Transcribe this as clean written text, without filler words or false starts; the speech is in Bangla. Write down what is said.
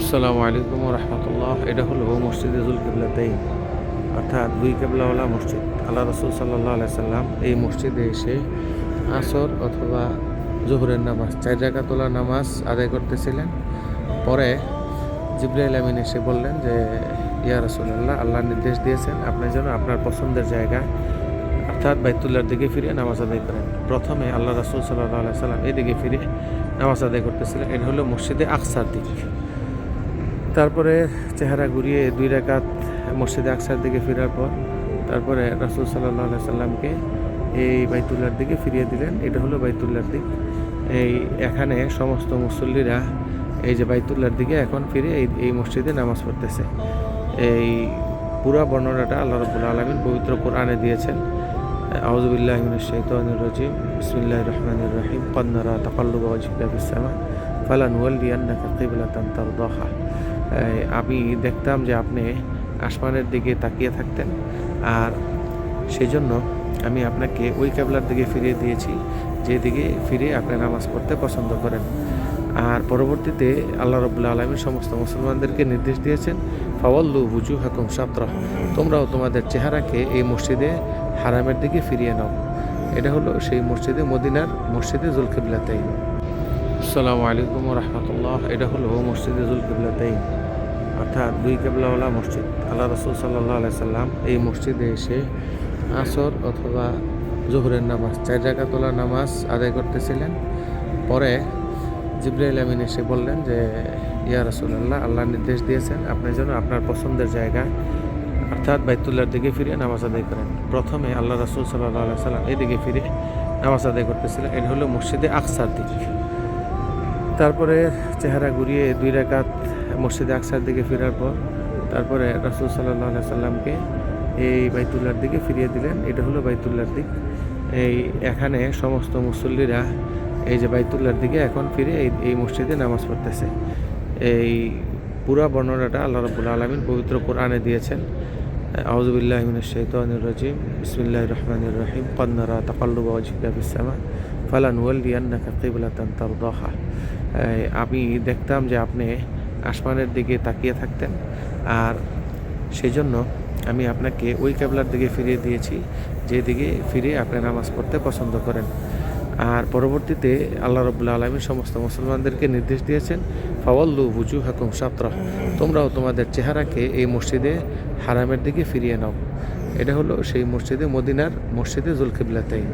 আসসালামু আলাইকুম রহমতুল্লাহ। এটা হলো মসজিদে জুল কিবলাতাইন, অর্থাৎ দুই কেবলাওয়ালা মসজিদ। আল্লাহ রসুল সাল্লাল্লাহু আলাইহি সাল্লাম এই মসজিদে এসে আসর অথবা জোহরের নামাজ 4 রাকাতুল নামাজ আদায় করতেছিলেন। পরে জিবরাইল আমিন এসে বললেন যে, ইয়া রাসূলুল্লাহ, আল্লাহ নির্দেশ দিয়েছেন আপনি যেন আপনার পছন্দের জায়গায় অর্থাৎ বাইতুল্লাহর দিকে ফিরে নামাজ আদায় করেন। প্রথমে আল্লাহ রাসূল সাল্লাল্লাহু আলাইহি সাল্লাম এদিকে ফিরে নামাজ আদায় করতেছিলেন। এটা হলো মসজিদে আকসার দিক। তারপরে চেহারা ঘুরিয়ে 2 রাকাত মসজিদে আকসার দিকে ফেরার পর তারপরে রাসূল সাল্লাল্লাহু আলাইহি সাল্লামকে এই বাইতুল্লাহর দিকে ফিরিয়ে দিলেন। এটা হলো বাইতুল্লাহর দিক। এখানে সমস্ত মুসল্লিরা এই যে বাইতুল্লাহর দিকে এখন ফিরে এই মসজিদে নামাজ পড়তেছে। এই পুরা বর্ণনাটা আল্লাহ রাব্বুল আলামিন পবিত্র কোরআনে দিয়েছেন। আউযু বিল্লাহি মিনাশ শাইতানির রাজিম, বিসমিল্লাহির রহমানির রহিম। ক্বাদ নারা তাকাল্লুবা ওয়াজহিকা ফিস সামা ফালানুওয়াল্লিয়ান্নাকা কিবলাতান তারদাহা। আমি দেখতাম যে আপনি আসমানের দিকে তাকিয়ে থাকতেন, আর সেই জন্য আমি আপনাকে ওই কেবলার দিকে ফিরিয়ে দিয়েছি যেদিকে ফিরে আপনি নামাজ পড়তে পছন্দ করেন। আর পরবর্তীতে আল্লাহ রাব্বুল আলামিন সমস্ত মুসলমানদেরকে নির্দেশ দিয়েছেন, ফাওয়াল্লু বুজুহাকুম শাতরাহ, তোমরাও তোমাদের চেহারাকে এই মসজিদে হারামের দিকে ফিরিয়ে নাও। এটা হলো সেই মসজিদে মদিনার মসজিদে জুল কিবলাতাইন। আসসালামু আলাইকুম রহমতুল্লাহ। এটা হলো মসজিদে জুল কিবলাতাইন, অর্থাৎ দুই কেবলাওয়ালা মসজিদ। আল্লাহ রসুল সাল্লাল্লাহু আলাইহি সাল্লাম এই মসজিদে এসে আসর অথবা জোহরের নামাজ 4 রাকাতুল নামাজ আদায় করতেছিলেন। পরে জিবরাইল আমিন এসে বললেন যে, ইয়া রাসূলুল্লাহ, আল্লাহ নির্দেশ দিয়েছেন আপনি যেন আপনার পছন্দের জায়গায় অর্থাৎ বাইতুল্লাহর দিকে ফিরে নামাজ আদায় করেন। প্রথমে আল্লাহ রাসূল সাল্লাল্লাহু আলাইহি সাল্লাম এদিকে ফিরে নামাজ আদায় করতেছিলেন। এটা হলো মসজিদে আকসার দিক। তারপরে চেহারা ঘুরিয়ে 2 রাকাত মসজিদে আকসার দিকে ফেরার পর তারপরে রাসূল সাল্লাল্লাহু আলাইহি সাল্লামকে এই বাইতুল্লাহর দিকে ফিরিয়ে দিলেন। এটা হলো বাইতুল্লাহর দিক। এখানে সমস্ত মুসল্লিরা এই যে বাইতুল্লাহর দিকে এখন ফিরে এই মসজিদে নামাজ পড়তেছে। এই পুরা বর্ণনাটা আল্লাহ রাব্বুল আলামিন পবিত্র কোরআনে দিয়েছেন। আউযু বিল্লাহি মিনাশ শাইতানির রাজিম, বিসমিল্লাহির রহমানির রহিম। ক্বাদ নারা তাকাল্লুবা ওয়াজহিকা ফিস সামা ফালানুওয়াল্লিয়ান্নাকা কিবলাতান তারদাহা। আমি দেখতাম যে আপনি আসমানের দিকে তাকিয়ে থাকতেন, আর সেই জন্য আমি আপনাকে ওই কেবলার দিকে ফিরিয়ে দিয়েছি যেদিকে ফিরে আপনি নামাজ পড়তে পছন্দ করেন। আর পরবর্তীতে আল্লাহ রাব্বুল আলামিন সমস্ত মুসলমানদেরকে নির্দেশ দিয়েছেন, ফাওয়াল্লু বুজুহাকুম শাতরাহ, তোমরাও তোমাদের চেহারাকে এই মসজিদে হারামের দিকে ফিরিয়ে নাও। এটা হলো সেই মসজিদে মদিনার মসজিদে জুল কিবলাতাইন।